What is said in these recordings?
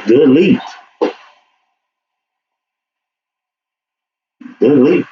Good lead. Good lead.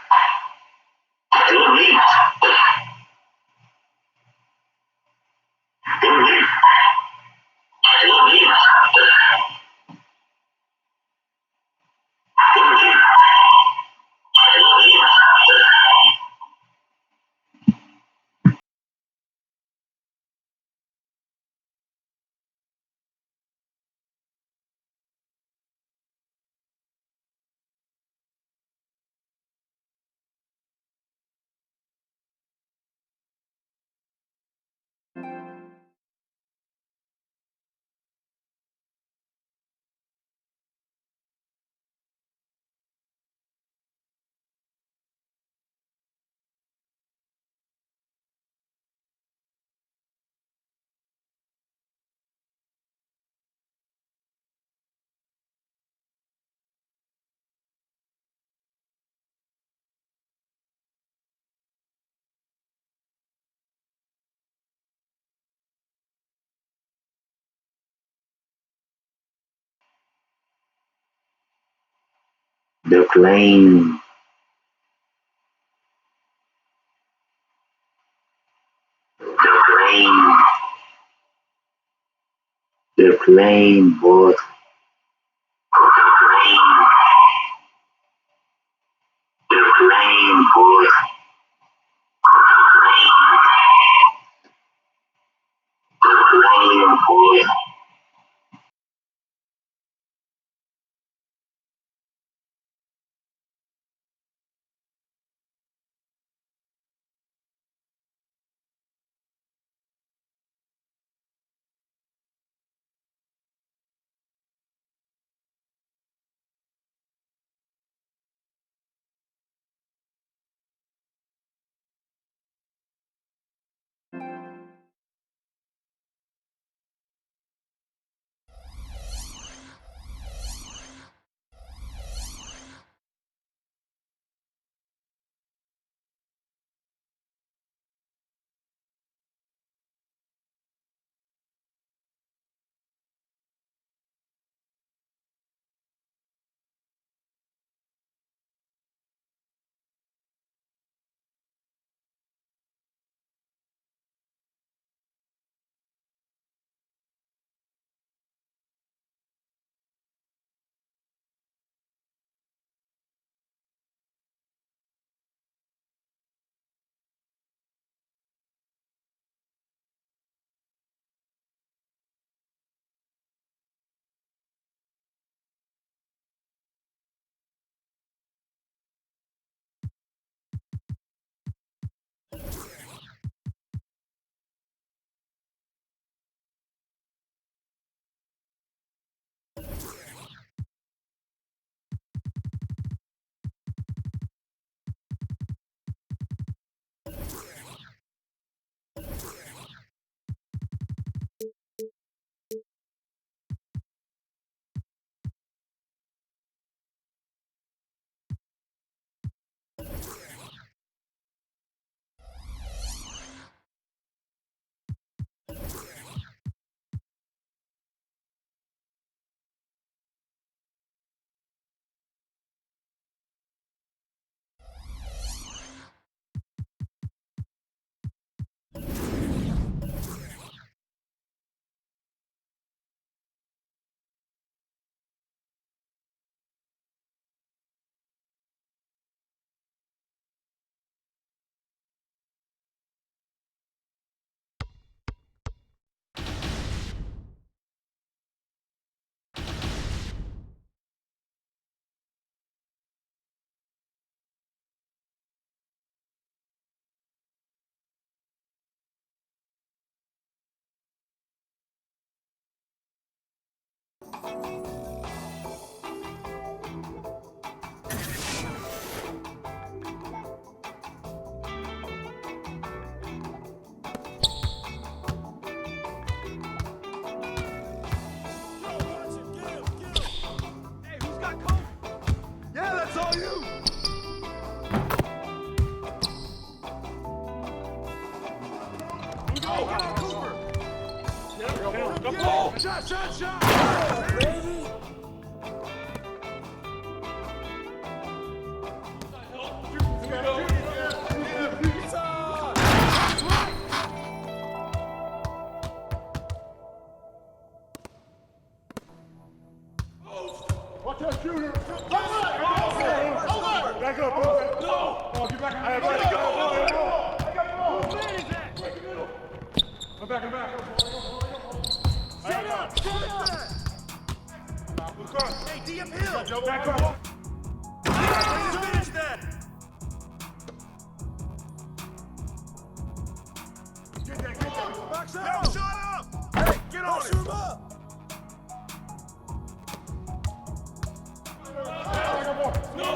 They're playing. They're playing. They're playing, boy. They're playing. They're playing, boy. They're playing, boy. Yeah, that's all you! Go, Cooper! Go, shot, shot, shot! up, bro. No! Oh, get back. I got the ball. I got the ball. Where is that? Break the middle. I'm back. Shut up! Hey, D uphill. Back up. Finish that! Get that. Box up! Yo, shut up! Hey, get on Box it. him up! No!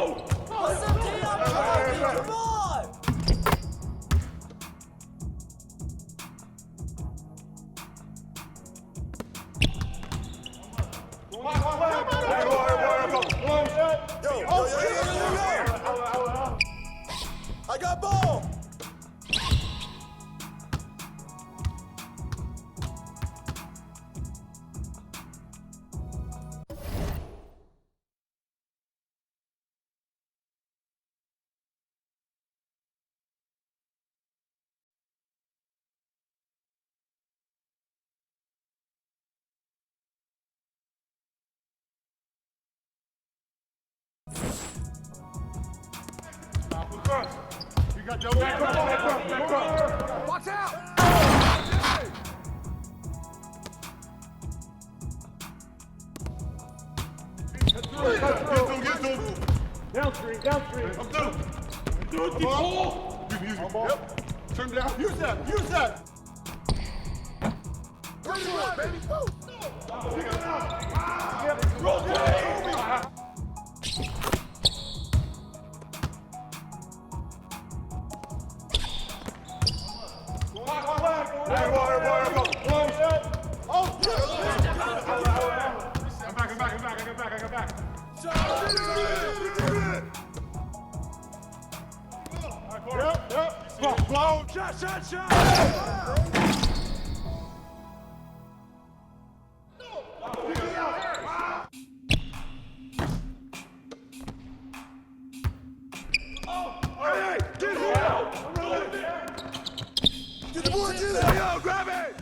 What's up, D? I'm trying! Come on! Yo! I got ball! You got Joe back up. Watch out! Get to him. Downstream. I'm through. Do it, ball. Yep. Turn down. Use that. Turn it on, baby. Rotate. I got back. Yep. Blow. Shot. Hey, get him out. Get the board, yo, grab it.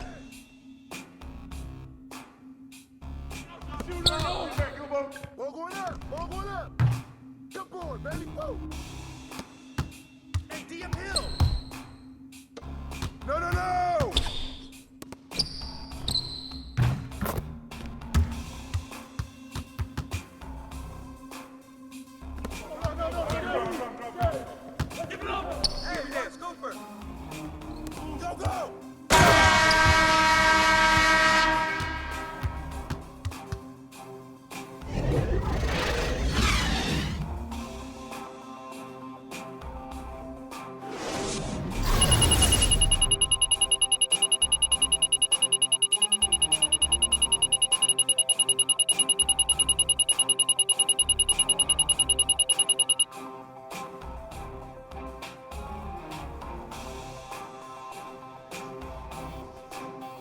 Ball going up. Jump board, baby. Woo. Hey, D uphill. No. Give it up. Hey, let's go first. Go.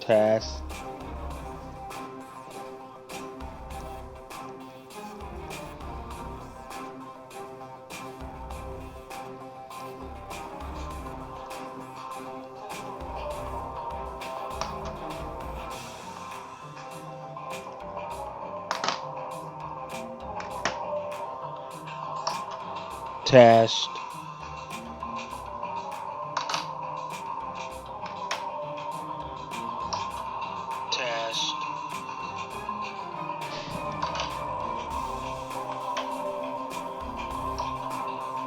Test. Test. Test.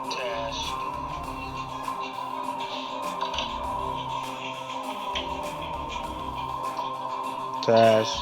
Test. Test.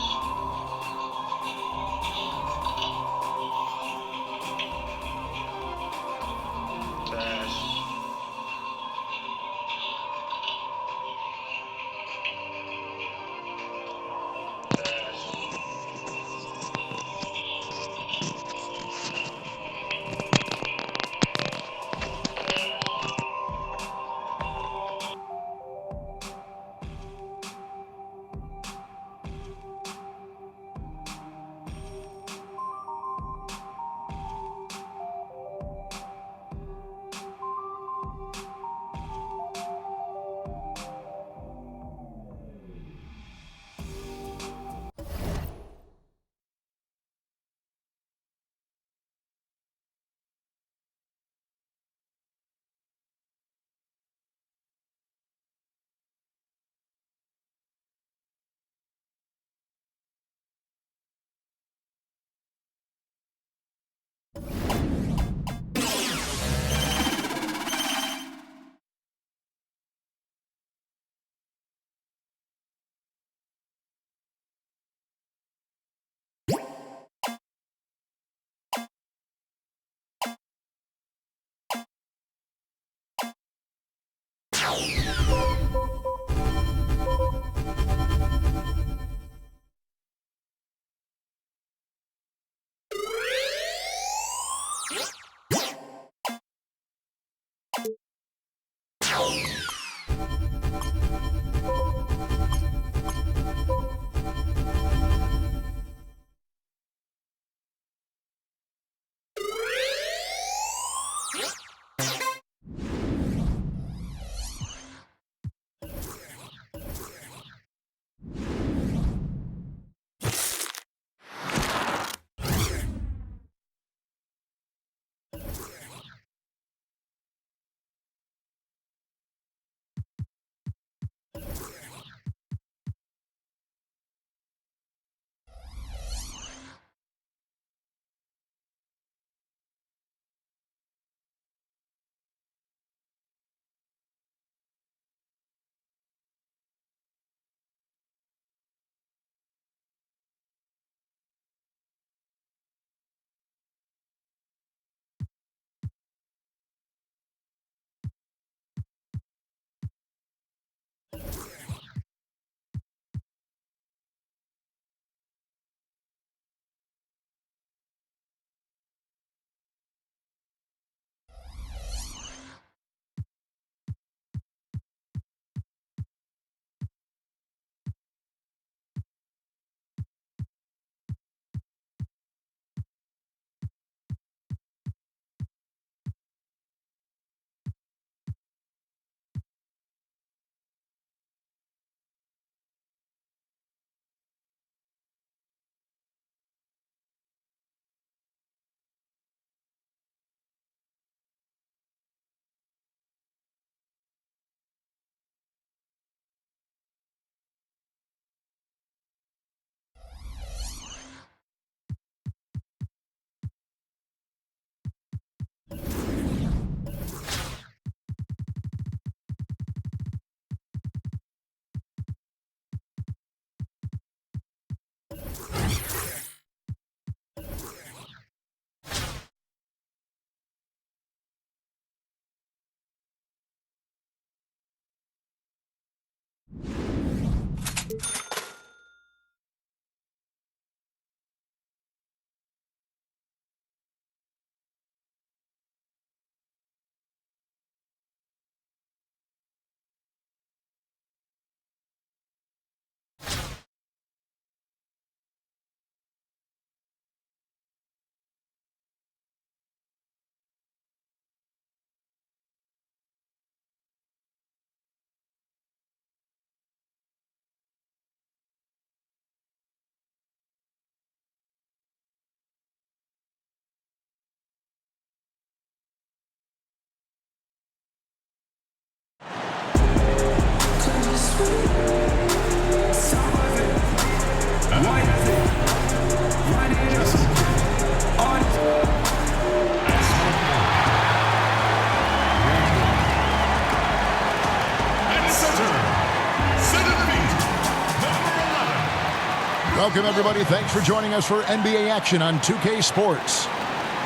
Welcome, everybody. Thanks for joining us for NBA action on 2K Sports.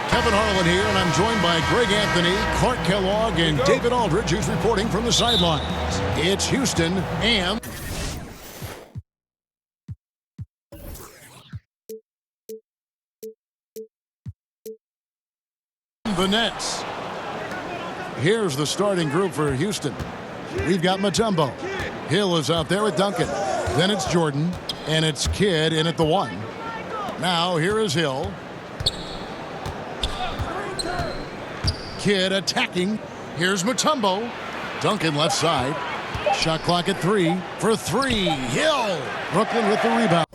Kevin Harlan here, and I'm joined by Greg Anthony, Clark Kellogg, and David Aldridge, who's reporting from the sidelines. It's Houston and the Nets. Here's the starting group for Houston. We've got Mutombo. Hill is out there with Duncan. Then it's Jordan, and it's Kidd in at the 1. Now here is Hill. Kidd attacking. Here's Mutombo. Duncan left side. Shot clock at 3 for 3. Hill. Brooklyn with the rebound.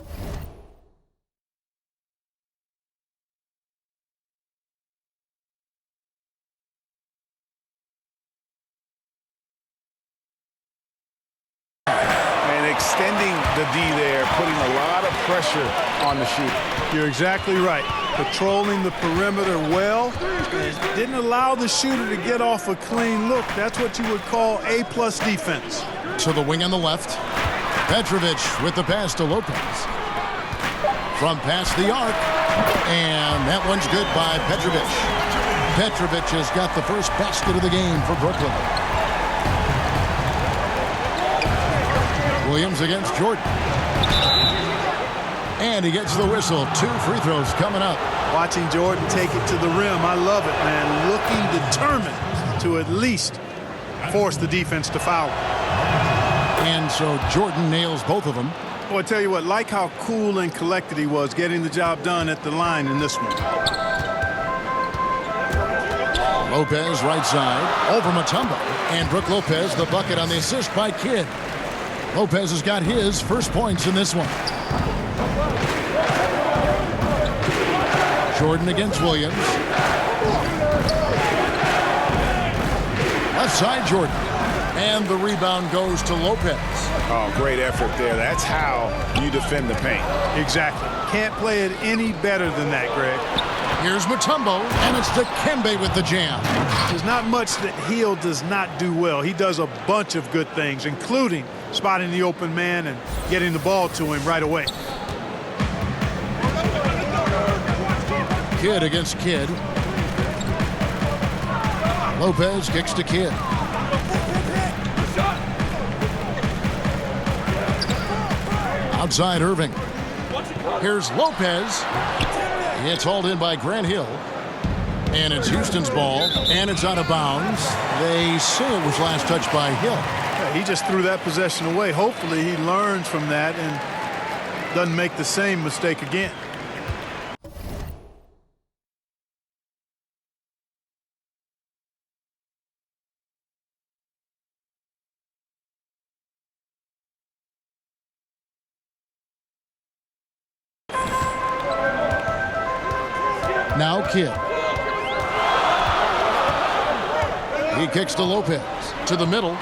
Extending the D there, putting a lot of pressure on the shooter. You're exactly right. Patrolling the perimeter well. And didn't allow the shooter to get off a clean look. That's what you would call A-plus defense. To the wing on the left. Petrovic with the pass to Lopez. From past the arc. And that one's good by Petrovic. Petrovic has got the first basket of the game for Brooklyn. Williams against Jordan. And he gets the whistle. 2 free throws coming up. Watching Jordan take it to the rim. I love it, man. Looking determined to at least force the defense to foul. And so Jordan nails both of them. Well, I tell you what, like how cool and collected he was getting the job done at the line in this one. Lopez right side over Mutombo, and Brook Lopez the bucket on the assist by Kidd. Lopez has got his first points in this one. Jordan against Williams. Left side Jordan, and the rebound goes to Lopez. Oh, great effort there. That's how you defend the paint. Exactly. Can't play it any better than that, Greg. Here's Mutombo, and it's Dikembe with the jam. There's not much that Hill does not do well. He does a bunch of good things, including spotting the open man and getting the ball to him right away. Kidd against Kidd. Lopez kicks to Kidd. Outside Irving. Here's Lopez. It's hauled in by Grant Hill. And it's Houston's ball, and it's out of bounds. They say it was last touched by Hill. Yeah, he just threw that possession away. Hopefully he learns from that and doesn't make the same mistake again. Now Kidd. He kicks to Lopez. To the middle.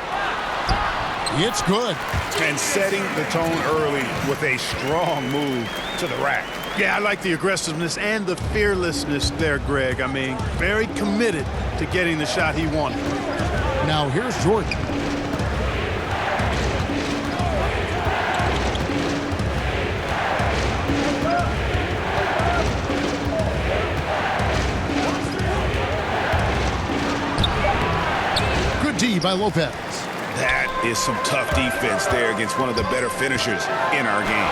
It's good. And setting the tone early with a strong move to the rack. Yeah, I like the aggressiveness and the fearlessness there, Greg. I mean, very committed to getting the shot he wanted. Now here's Jordan. Good D by Lopez. That is some tough defense there against one of the better finishers in our game.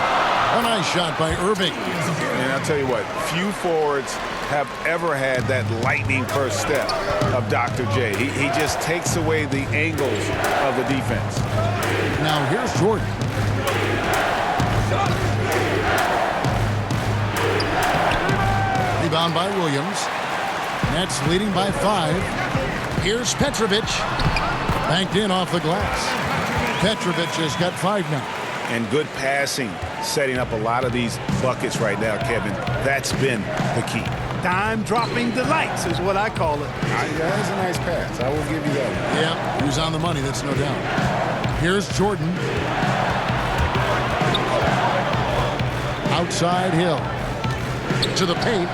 A nice shot by Irving. And I'll tell you what, few forwards have ever had that lightning first step of Dr. J. He just takes away the angles of the defense. Now here's Jordan. Rebound by Williams. Nets leading by 5. Here's Petrovic. Banked in off the glass. Petrovic has got 5 now. And good passing, setting up a lot of these buckets right now, Kevin. That's been the key. Time-dropping delights is what I call it. That was a nice pass. I will give you that one. Yeah, he was on the money, that's no doubt. Here's Jordan. Outside Hill. To the paint.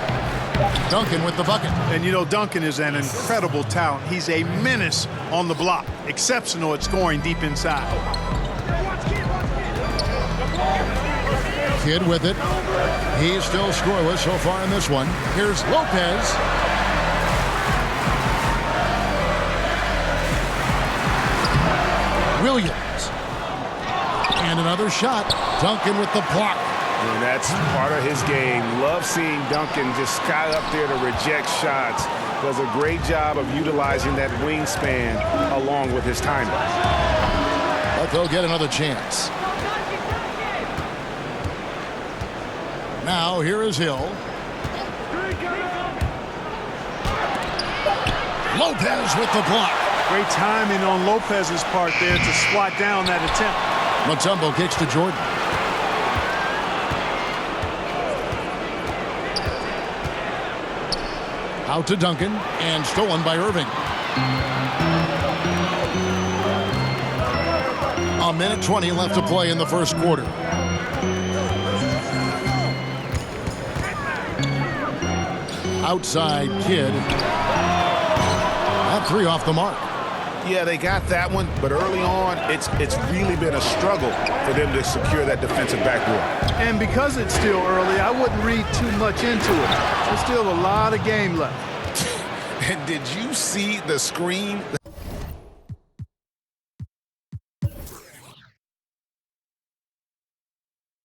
Duncan with the bucket. And you know, Duncan is an incredible talent. He's a menace on the block. Exceptional at scoring deep inside. Kidd with it. He's still scoreless so far in this one. Here's Lopez. Williams. And another shot. Duncan with the block. And that's part of his game. Love seeing Duncan just sky up there to reject shots. Does a great job of utilizing that wingspan along with his timing. But they'll get another chance. Now here is Hill. Lopez with the block. Great timing on Lopez's part there to swat down that attempt. Mutombo kicks to Jordan. Out to Duncan, and stolen by Irving. A minute 20 left to play in the first quarter. Outside Kidd. That 3 off the mark. Yeah, they got that one, but early on, it's really been a struggle for them to secure that defensive backboard. And because it's still early, I wouldn't read too much into it. There's still a lot of game left. And did you see the screen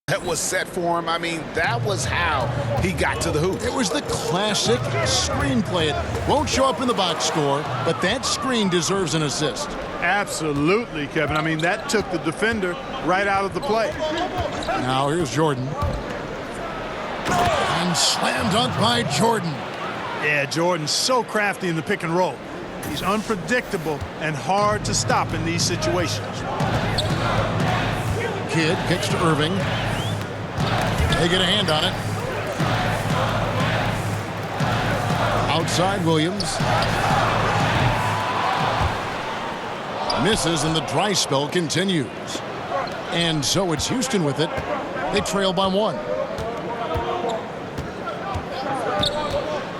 that was set for him? I mean, that was how he got to the hoop. It was the classic screenplay. It won't show up in the box score, but that screen deserves an assist. Absolutely, Kevin. I mean, that took the defender right out of the play. Now here's Jordan. And slam dunk by Jordan. Yeah, Jordan's so crafty in the pick and roll. He's unpredictable and hard to stop in these situations. Kidd kicks to Irving. They get a hand on it. Outside Williams. Misses, and the dry spell continues. And so it's Houston with it. They trail by 1.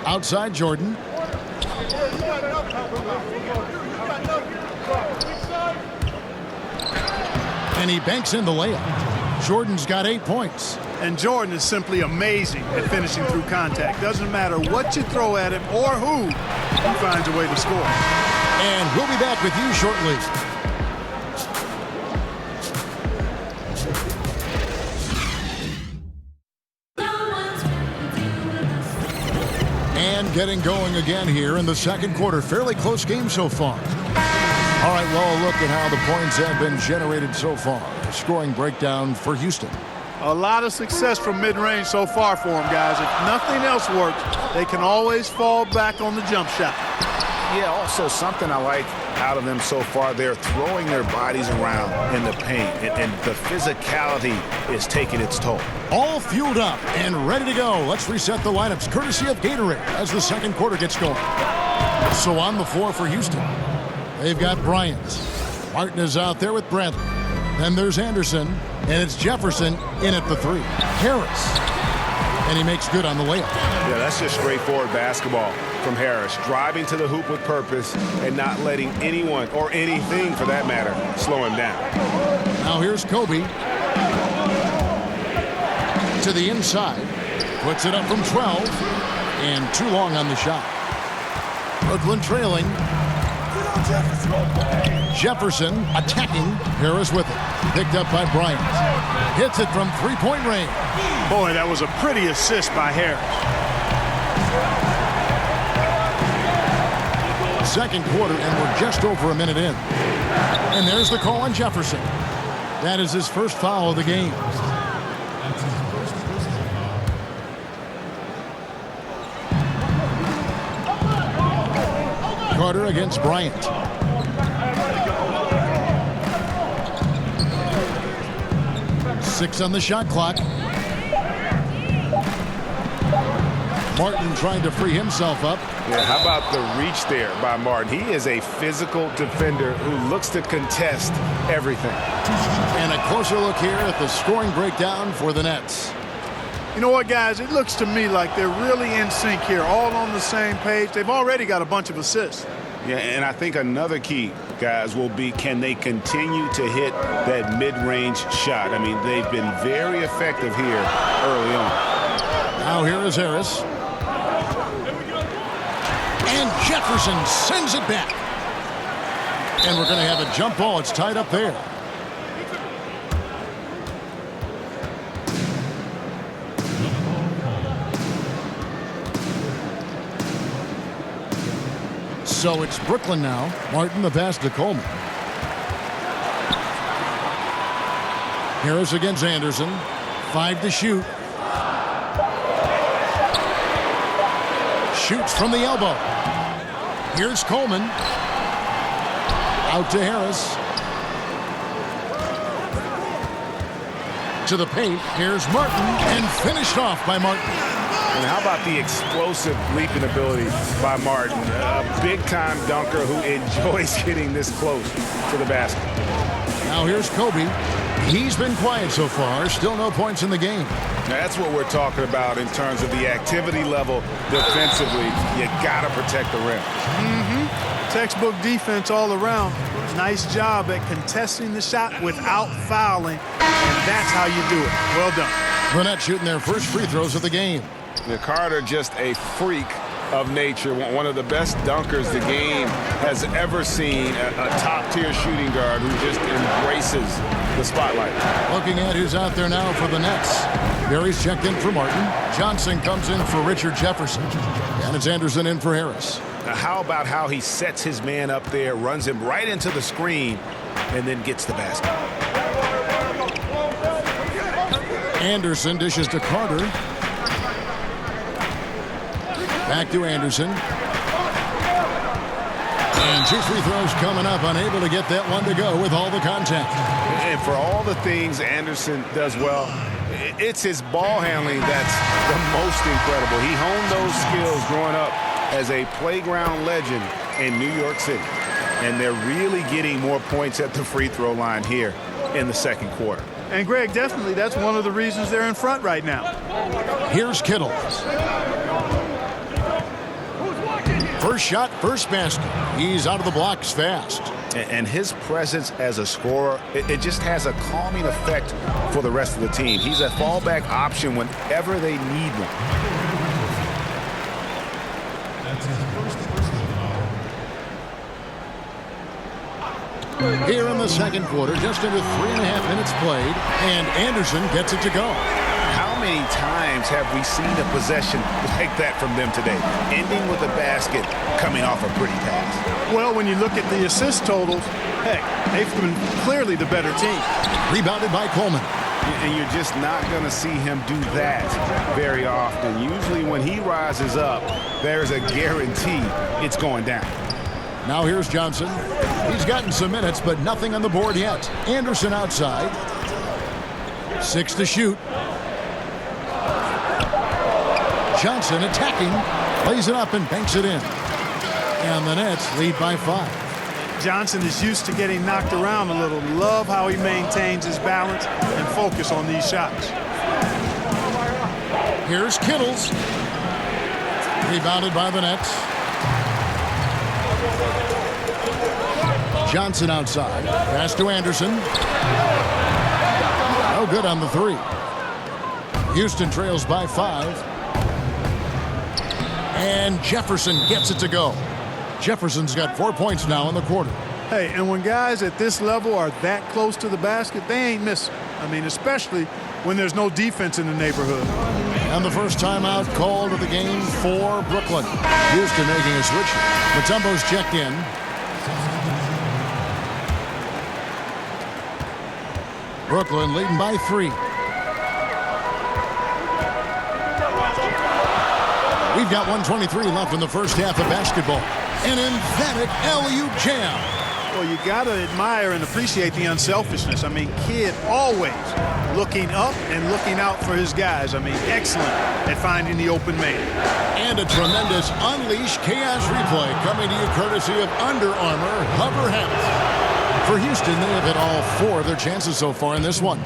Outside Jordan. And he banks in the layup. Jordan's got 8 points. And Jordan is simply amazing at finishing through contact. Doesn't matter what you throw at him or who, he finds a way to score. And we'll be back with you shortly. And getting going again here in the second quarter. Fairly close game so far. All right, well, look at how the points have been generated so far. Scoring breakdown for Houston. A lot of success from mid-range so far for them, guys. If nothing else works, they can always fall back on the jump shot. Yeah, also something I like out of them so far, they're throwing their bodies around in the paint, and the physicality is taking its toll. All fueled up and ready to go. Let's reset the lineups courtesy of Gatorade as the second quarter gets going. So on the floor for Houston, they've got Bryant. Martin is out there with Bradley. Then there's Anderson, and it's Jefferson in at the 3. Harris, and he makes good on the layup. Yeah, that's just straightforward basketball from Harris. Driving to the hoop with purpose and not letting anyone, or anything for that matter, slow him down. Now here's Kobe. To the inside. Puts it up from 12. And too long on the shot. Brooklyn trailing. Jefferson attacking. Harris with it. Picked up by Bryant. Hits it from three-point range. Boy, that was a pretty assist by Harris. Second quarter, and we're just over a minute in. And there's the call on Jefferson. That is his first foul of the game. Carter against Bryant. Six on the shot clock. Martin trying to free himself up. Yeah, how about the reach there by Martin? He is a physical defender who looks to contest everything. And a closer look here at the scoring breakdown for the Nets. You know what, guys? It looks to me like they're really in sync here, all on the same page. They've already got a bunch of assists. Yeah, and I think another key, guys, will be can they continue to hit that mid-range shot? I mean, they've been very effective here early on. Now here is Harris. And Jefferson sends it back. And we're going to have a jump ball. It's tied up there. So it's Brooklyn now. Martin the pass to Coleman. Harris against Anderson. 5 to shoot. Shoots from the elbow. Here's Coleman. Out to Harris. To the paint. Here's Martin. And finished off by Martin. And how about the explosive leaping ability by Martin? A big-time dunker who enjoys getting this close to the basket. Now here's Kobe. He's been quiet so far. Still no points in the game. Now that's what we're talking about in terms of the activity level defensively. You got to protect the rim. Textbook defense all around. Nice job at contesting the shot without fouling. And that's how you do it. Well done. The Nets shooting their first free throws of the game. Carter, just a freak of nature, one of the best dunkers the game has ever seen, a top-tier shooting guard who just embraces the spotlight. Looking at who's out there now for the Nets. Barry's checked in for Martin. Johnson comes in for Richard Jefferson. And it's Anderson in for Harris. How about how he sets his man up there, runs him right into the screen, and then gets the basket. Anderson dishes to Carter. Back to Anderson. And 2 free throws coming up, unable to get that one to go with all the contact. And for all the things Anderson does well, it's his ball handling that's the most incredible. He honed those skills growing up as a playground legend in New York City. And they're really getting more points at the free throw line here in the second quarter. And, Greg, definitely that's one of the reasons they're in front right now. Here's Kittle. First shot, first basket. He's out of the blocks fast. And his presence as a scorer, it just has a calming effect for the rest of the team. He's a fallback option whenever they need one. Here in the second quarter, just under 3.5 minutes played, and Anderson gets it to go. How many times have we seen a possession like that from them today, ending with a basket coming off a pretty pass? Well, when you look at the assist totals, heck, they've been clearly the better team. Rebounded by Coleman. And you're just not going to see him do that very often. Usually when he rises up, there's a guarantee it's going down. Now here's Johnson. He's gotten some minutes, but nothing on the board yet. Anderson outside. 6 to shoot. Johnson attacking. Lays it up and banks it in. And the Nets lead by 5. Johnson is used to getting knocked around a little. Love how he maintains his balance and focus on these shots. Here's Kittles. Rebounded by the Nets. Johnson outside. Pass to Anderson. No good on the 3. Houston trails by 5. And Jefferson gets it to go. Jefferson's got 4 points now in the quarter. Hey, and when guys at this level are that close to the basket, they ain't missing. I mean, especially when there's no defense in the neighborhood. And the first timeout called of the game for Brooklyn. Houston making a switch. Mutombo's checked in. Brooklyn leading by 3. We've got 1:23 left in the first half of basketball. An emphatic LU jam. Well, you got to admire and appreciate the unselfishness. I mean, Kidd always looking up and looking out for his guys. I mean, excellent at finding the open man. And a tremendous Unleash Chaos replay coming to you courtesy of Under Armour Hover Helmets. For Houston, they have hit all 4 of their chances so far in this one.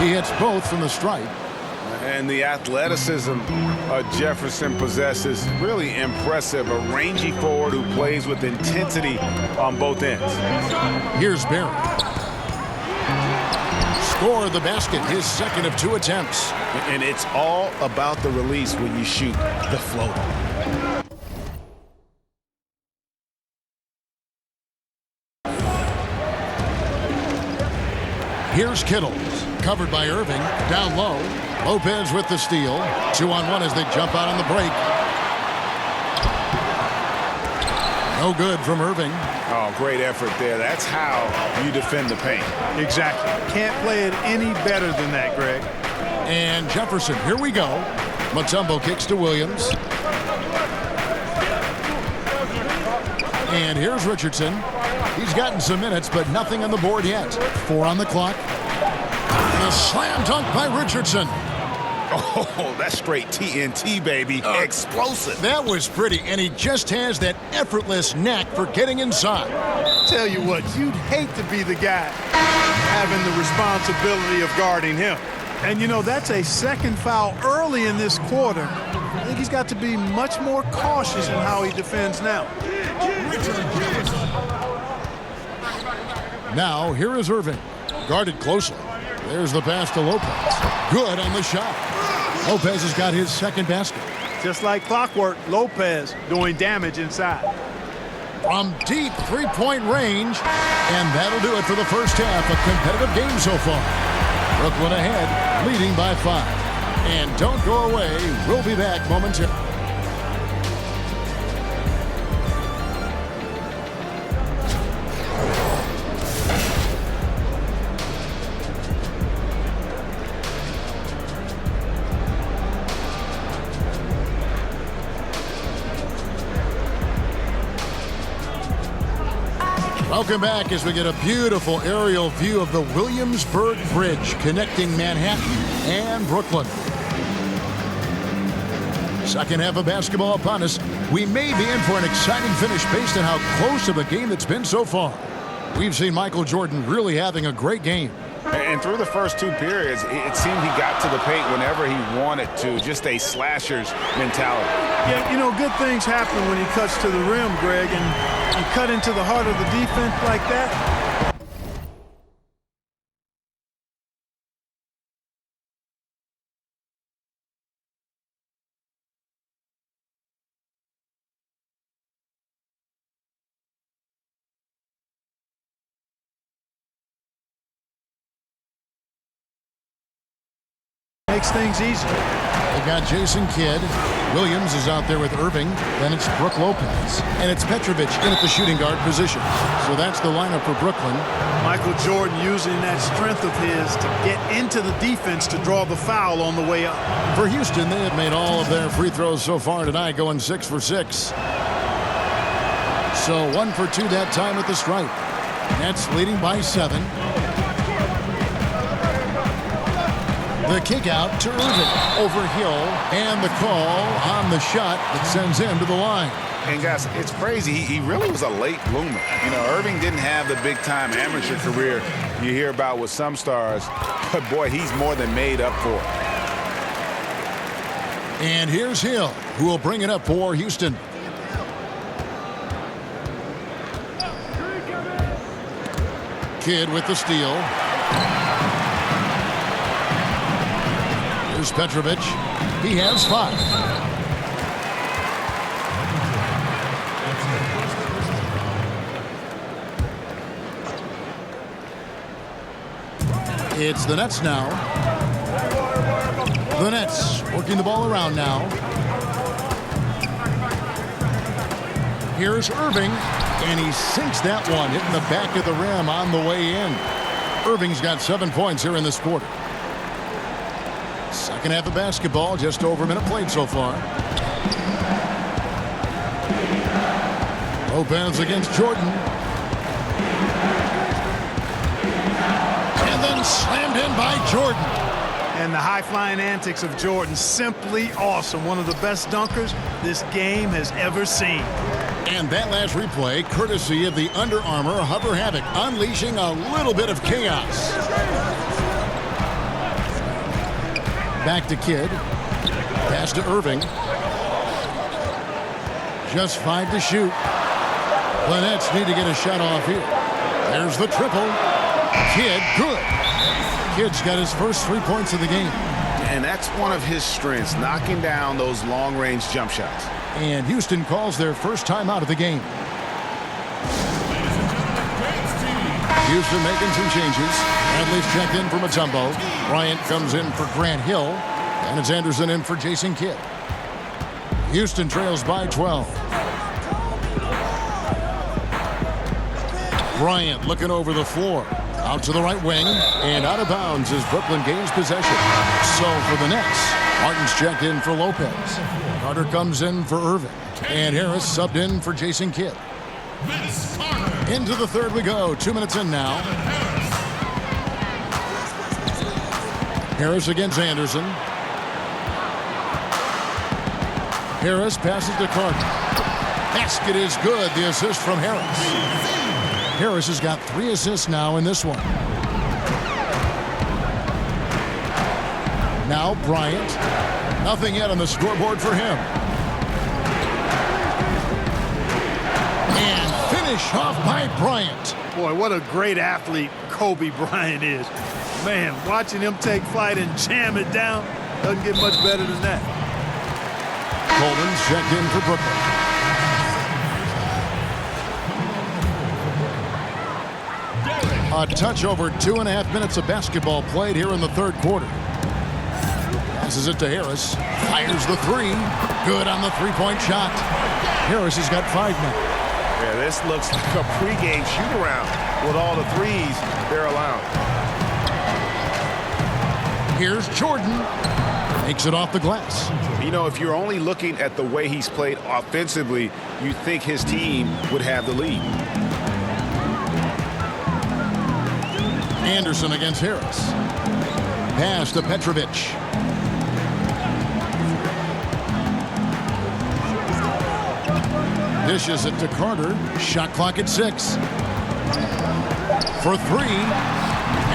He hits both from the stripe. And the athleticism Jefferson possesses, really impressive. A rangy forward who plays with intensity on both ends. Here's Barry. Score the basket, his second of 2 attempts. And it's all about the release when you shoot the floater. Here's Kittles, covered by Irving, down low. Lopez with the steal. 2-on-1 as they jump out on the break. No good from Irving. Oh, great effort there. That's how you defend the paint. Exactly. Can't play it any better than that, Greg. And Jefferson, here we go. Mutombo kicks to Williams. And here's Richardson. He's gotten some minutes, but nothing on the board yet. 4 on the clock. The slam dunk by Richardson. Oh, that's straight TNT, baby. Explosive. That was pretty, and he just has that effortless knack for getting inside. Tell you what, you'd hate to be the guy having the responsibility of guarding him. And, you know, that's a second foul early in this quarter. I think he's got to be much more cautious in how he defends now. Now, here is Irving. Guarded closely. There's the pass to Lopez. Good on the shot. Lopez has got his second basket. Just like clockwork, Lopez doing damage inside. From deep three-point range. And that'll do it for the first half. A competitive game so far. Brooklyn ahead, leading by 5. And don't go away. We'll be back momentarily. Welcome back as we get a beautiful aerial view of the Williamsburg Bridge connecting Manhattan and Brooklyn. Second half of basketball upon us. We may be in for an exciting finish based on how close of a game it's been so far. We've seen Michael Jordan really having a great game. And through the first two periods, it seemed he got to the paint whenever he wanted to. Just a slasher's mentality. Yeah, you know, good things happen when he cuts to the rim, Greg, and you cut into the heart of the defense like that. Makes things easier. They got Jason Kidd. Williams is out there with Irving. Then it's Brook Lopez. And it's Petrovic in at the shooting guard position. So that's the lineup for Brooklyn. Michael Jordan using that strength of his to get into the defense to draw the foul on the way up. For Houston, they have made all of their free throws so far tonight, going 6 for 6. So 1 for 2 that time at the stripe. Nets leading by 7. The kick out to Irving over Hill, and the call on the shot that sends him to the line. And guys, it's crazy. He really was a late bloomer. You know, Irving didn't have the big-time amateur career you hear about with some stars, but boy, he's more than made up for it. And here's Hill, who will bring it up for Houston. Kidd with the steal. Here's Petrovic. He has 5. It's the Nets now. The Nets working the ball around now. Here's Irving, and he sinks that one, hitting the back of the rim on the way in. Irving's got 7 points here in this quarter. Second half of basketball, just over a minute played so far. Lopez against Jordan. And then slammed in by Jordan. And the high-flying antics of Jordan, simply awesome. One of the best dunkers this game has ever seen. And that last replay, courtesy of the Under Armour Hover Havoc, unleashing a little bit of chaos. Back to Kidd. Pass to Irving. Just 5 to shoot. The Nets need to get a shot off here. There's the triple. Kidd, good. Kidd's got his first 3 points of the game. And that's one of his strengths, knocking down those long-range jump shots. And Houston calls their first time out of the game. Houston making some changes. Bradley's checked in for Mutombo. Bryant comes in for Grant Hill. And it's Anderson in for Jason Kidd. Houston trails by 12. Bryant looking over the floor. Out to the right wing. And out of bounds as Brooklyn gains possession. So for the Nets, Martin's checked in for Lopez. Carter comes in for Irving. And Harris subbed in for Jason Kidd. Into the third we go. 2 minutes in now. Harris against Anderson. Harris passes to Carter. Basket is good. The assist from Harris. Harris has got 3 assists now in this one. Now Bryant. Nothing yet on the scoreboard for him. And finish off by Bryant. Boy, what a great athlete Kobe Bryant is. Man, watching him take flight and jam it down doesn't get much better than that. Coleman's checked in for Brooklyn. A touch over 2.5 minutes of basketball played here in the third quarter. Pass Passes it to Harris. Fires the three. Good on the three-point shot. Harris has got 5 now. Yeah, this looks like a pregame shoot-around with all the threes they're allowing. Here's Jordan. Makes it off the glass. You know, if you're only looking at the way he's played offensively, you think his team would have the lead. Anderson against Harris. Pass to Petrovic. Dishes it to Carter. Shot clock at 6. For 3.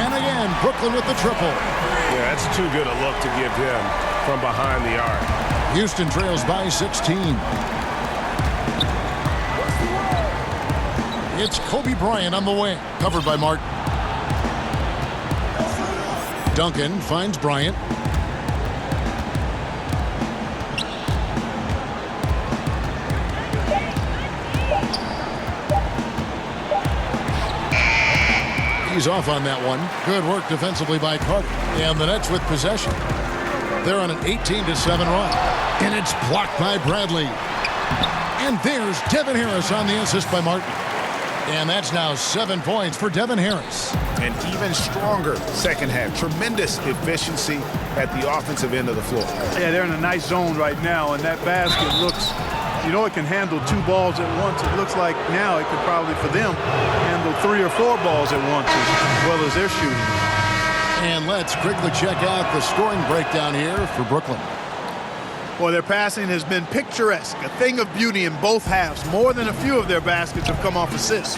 And again, Brooklyn with the triple. Yeah, that's too good a look to give him from behind the arc. Houston trails by 16. It's Kobe Bryant on the wing. Covered by Martin. Duncan finds Bryant. He's off on that one. Good work defensively by Carter. And the Nets with possession. They're on an 18-7 run. And it's blocked by Bradley. And there's Devin Harris on the assist by Martin. And that's now 7 points for Devin Harris. And even stronger second half. Tremendous efficiency at the offensive end of the floor. Yeah, they're in a nice zone right now, and that basket looks, you know, it can handle 2 balls at once. It looks like now it could probably, for them, handle 3 or 4 balls at once as well as they're shooting. And let's quickly check out the scoring breakdown here for Brooklyn. Boy, their passing has been picturesque, a thing of beauty in both halves. More than a few of their baskets have come off assists.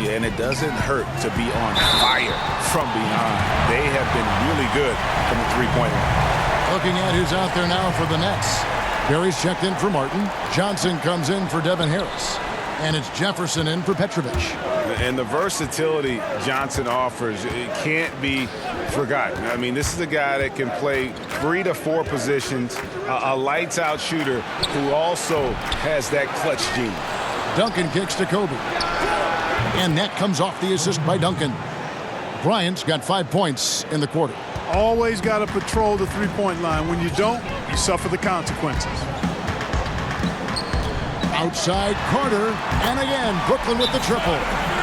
Yeah, and it doesn't hurt to be on fire from behind. They have been really good from the three-point line. Looking at who's out there now for the Nets. Barry's checked in for Martin. Johnson comes in for Devin Harris. And it's Jefferson in for Petrovic. And the versatility Johnson offers, it can't be forgotten. I mean, this is a guy that can play 3 to 4 positions, a lights-out shooter who also has that clutch gene. Duncan kicks to Kobe. And that comes off the assist by Duncan. Bryant's got 5 points in the quarter. Always got to patrol the three-point line. When you don't, you suffer the consequences. Outside Carter. And again, Brooklyn with the triple.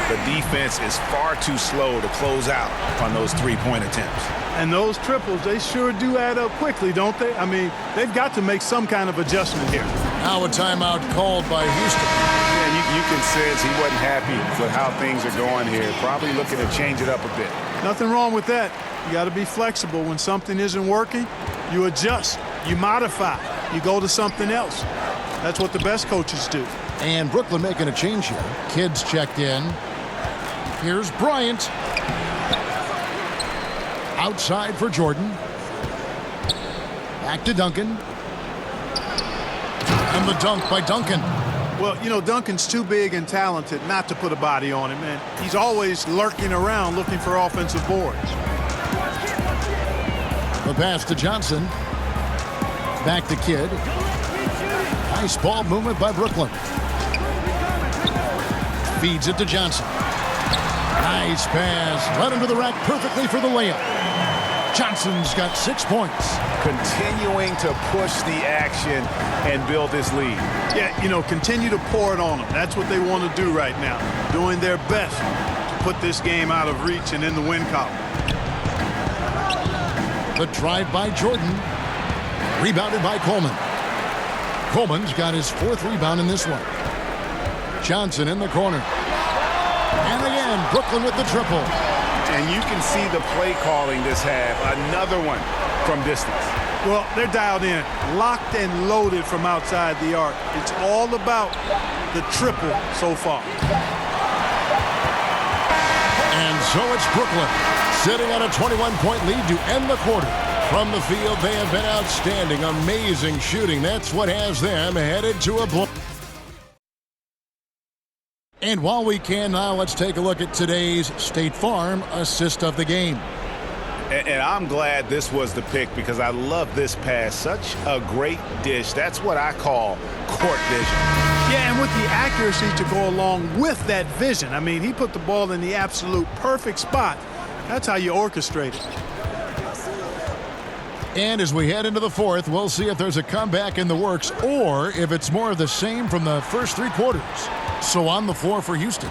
The defense is far too slow to close out on those three-point attempts. And those triples, they sure do add up quickly, don't they? I mean, they've got to make some kind of adjustment here. Now a timeout called by Houston. Yeah, you can sense he wasn't happy with how things are going here. Probably looking to change it up a bit. Nothing wrong with that. You got to be flexible. When something isn't working, you adjust, you modify, you go to something else. That's what the best coaches do. And Brooklyn making a change here. Kids checked in. Here's Bryant. Outside for Jordan. Back to Duncan. And the dunk by Duncan. Well, you know, Duncan's too big and talented not to put a body on him, man. He's always lurking around looking for offensive boards. The pass to Johnson. Back to Kidd. Nice ball movement by Brooklyn. Feeds it to Johnson. Nice pass. Led him to the rack perfectly for the layup. Johnson's got 6 points. Continuing to push the action and build this lead. Yeah, you know, continue to pour it on them. That's what they want to do right now. Doing their best to put this game out of reach and in the win column. The drive by Jordan. Rebounded by Coleman. Coleman's got his 4th rebound in this one. Johnson in the corner. And again, Brooklyn with the triple. And you can see the play calling this half. Another one from distance. Well, they're dialed in, locked and loaded from outside the arc. It's all about the triple so far. And so it's Brooklyn sitting on a 21-point lead to end the quarter. From the field, they have been outstanding, amazing shooting. That's what has them headed to a blow. And while we can now, let's take a look at today's State Farm assist of the game. And I'm glad this was the pick because I love this pass. Such a great dish. That's what I call court vision. Yeah, and with the accuracy to go along with that vision. I mean, he put the ball in the absolute perfect spot. That's how you orchestrate it. And as we head into the fourth, we'll see if there's a comeback in the works or if it's more of the same from the first three quarters. So on the floor for Houston,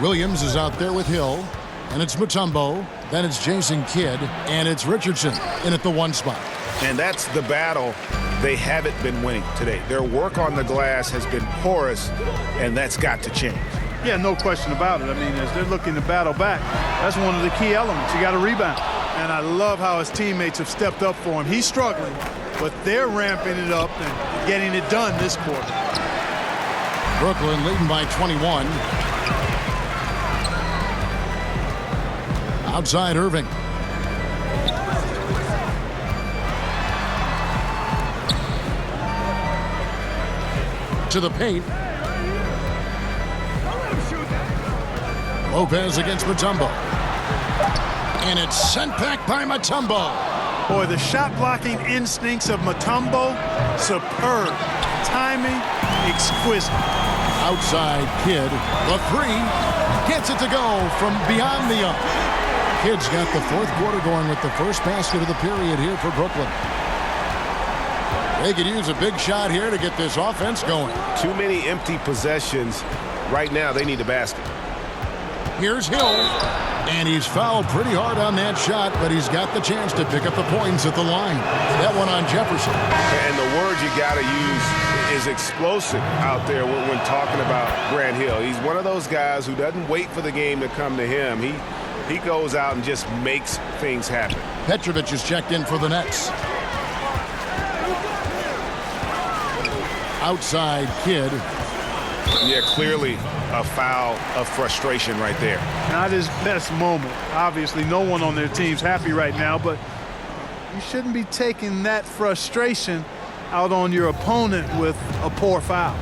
Williams is out there with Hill, and it's Mutombo, then it's Jason Kidd, and it's Richardson in at the 1 spot. And that's the battle they haven't been winning today. Their work on the glass has been porous, and that's got to change. Yeah, no question about it. I mean, as they're looking to battle back, that's one of the key elements. You got to rebound. And I love how his teammates have stepped up for him. He's struggling, but they're ramping it up and getting it done this quarter. Brooklyn leading by 21. Outside Irving. To the paint. Lopez against Mutombo. And it's sent back by Mutombo. Boy, the shot blocking instincts of Mutombo, superb. Timing, exquisite. Outside Kidd. The 3 gets it to go from beyond the arc. Kidd's got the fourth quarter going with the first basket of the period here for Brooklyn. They could use a big shot here to get this offense going. Too many empty possessions. Right now, they need a basket. Here's Hill, and he's fouled pretty hard on that shot, but he's got the chance to pick up the points at the line. That one on Jefferson. And the word you got to use is explosive out there when talking about Grant Hill. He's one of those guys who doesn't wait for the game to come to him. He goes out and just makes things happen. Petrovic is checked in for the Nets. Outside Kidd. Yeah, clearly a foul of frustration right there. Not his best moment. Obviously, no one on their team's happy right now, but you shouldn't be taking that frustration out on your opponent with a poor foul.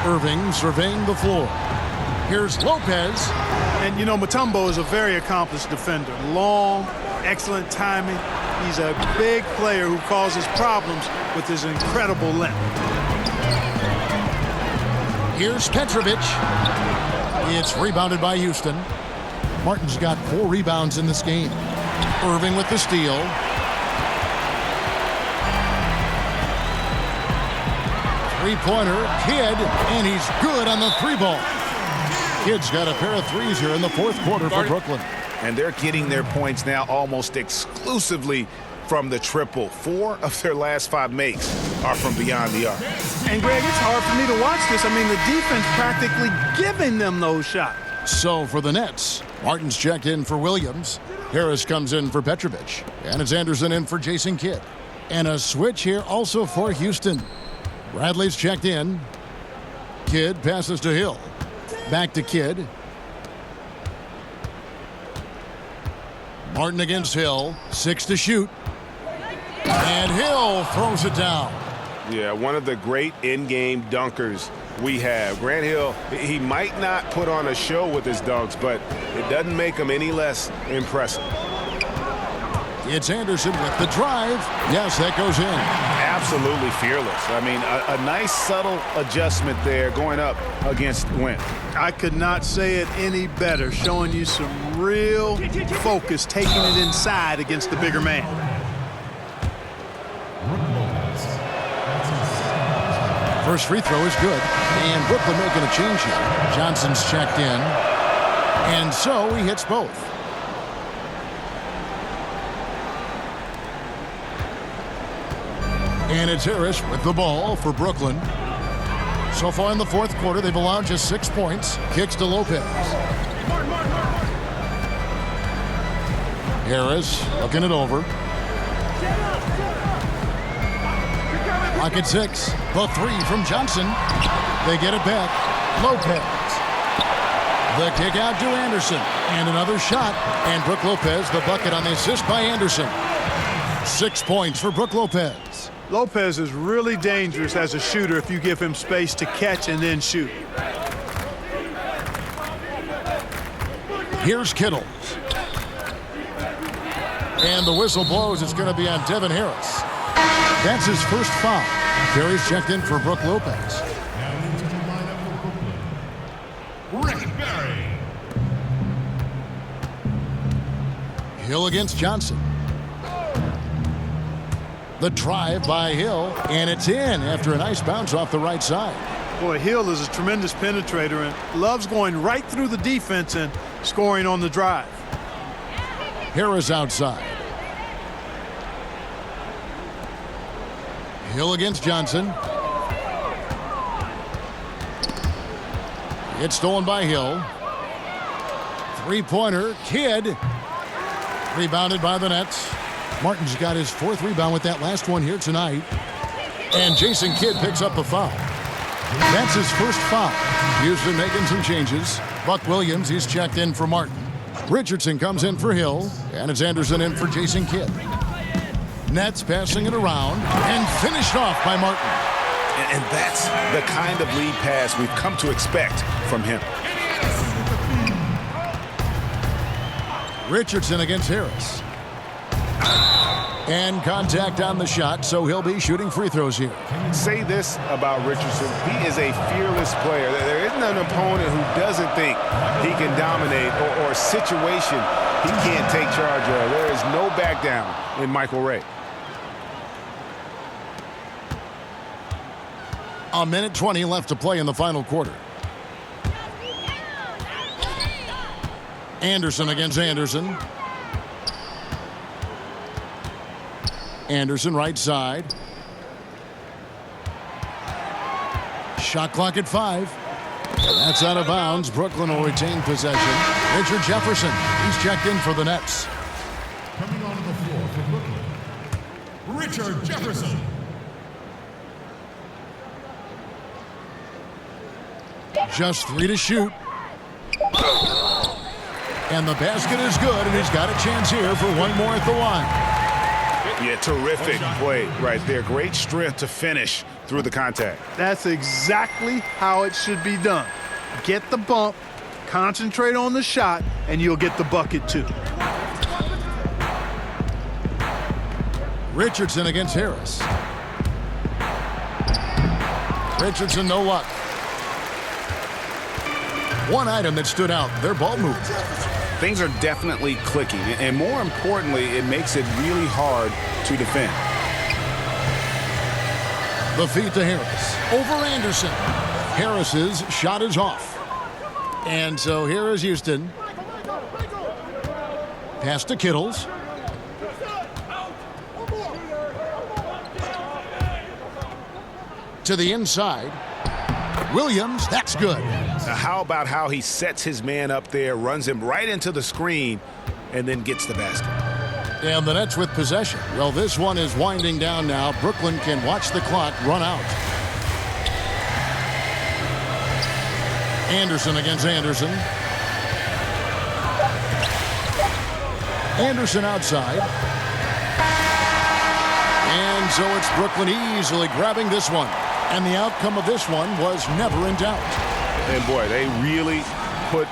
Irving surveying the floor. Here's Lopez. And, you know, Mutombo is a very accomplished defender. Long, excellent timing. He's a big player who causes problems with his incredible length. Here's Petrovic. It's rebounded by Houston. Martin's got 4 rebounds in this game. Irving with the steal. Three-pointer, Kidd, and he's good on the 3-ball. Kidd's got a pair of threes here in the fourth quarter for Brooklyn. And they're getting their points now almost exclusively from the triple. 4 of their last 5 makes are from beyond the arc. And, Greg, it's hard for me to watch this. I mean, the defense practically giving them those shots. So for the Nets, Martin's checked in for Williams. Harris comes in for Petrovic. And it's Anderson in for Jason Kidd. And a switch here also for Houston. Bradley's checked in. Kidd passes to Hill. Back to Kidd. Martin against Hill. 6 to shoot. And Hill throws it down. Yeah, one of the great in-game dunkers we have. Grant Hill, he might not put on a show with his dunks, but it doesn't make him any less impressive. It's Anderson with the drive. Yes, that goes in. Absolutely fearless. I mean, a nice subtle adjustment there going up against Wynn. I could not say it any better, showing you some real focus, taking it inside against the bigger man. First free throw is good. And Brooklyn making a change here. Johnson's checked in. And so he hits both. And it's Harris with the ball for Brooklyn. So far in the fourth quarter, they've allowed just 6 points. Kicks to Lopez. Harris looking it over. Lock at 6. The 3 from Johnson. They get it back. Lopez. The kick out to Anderson. And another shot. And Brook Lopez, the bucket on the assist by Anderson. 6 points for Brook Lopez. Lopez is really dangerous as a shooter if you give him space to catch and then shoot. Here's Kittle. And the whistle blows. It's going to be on Devin Harris. That's his first foul. Harris checked in for Brook Lopez. Hill against Johnson. The drive by Hill, and it's in after a nice bounce off the right side. Boy, Hill is a tremendous penetrator and loves going right through the defense and scoring on the drive. Harris outside. Hill against Johnson. It's stolen by Hill. Three-pointer, Kidd. Rebounded by the Nets. Martin's got his fourth rebound with that last one here tonight. And Jason Kidd picks up a foul. That's his first foul. Houston making some changes. Buck Williams, he's checked in for Martin. Richardson comes in for Hill, and it's Anderson in for Jason Kidd. Nets passing it around, and finished off by Martin. And that's the kind of lead pass we've come to expect from him. Richardson against Harris. And contact on the shot, so he'll be shooting free throws here. Say this about Richardson. He is a fearless player. There isn't an opponent who doesn't think he can dominate or a situation he can't take charge of. There is no back down in Michael Ray. A minute 20 left to play in the final quarter. Anderson against Anderson. Anderson right side. Shot clock at 5. That's out of bounds. Brooklyn will retain possession. Richard Jefferson, he's checked in for the Nets. Coming onto the floor for Brooklyn, Richard Jefferson. Just 3 to shoot. And the basket is good, and he's got a chance here for one more at the line. Yeah, terrific play right there. Great strength to finish through the contact. That's exactly how it should be done. Get the bump, concentrate on the shot, and you'll get the bucket too. Richardson against Harris. Richardson, no luck. One item that stood out, their ball movement. Things are definitely clicking, and more importantly, it makes it really hard to defend. The feed to Harris. Over Anderson. Harris's shot is off. And so here is Houston. Pass to Kittles. To the inside. Williams, that's good. Now, how about how he sets his man up there, runs him right into the screen, and then gets the basket. And the Nets with possession. Well, this one is winding down now. Brooklyn can watch the clock run out. Anderson against Anderson. Anderson outside. And so it's Brooklyn easily grabbing this one. And the outcome of this one was never in doubt. And boy, they really put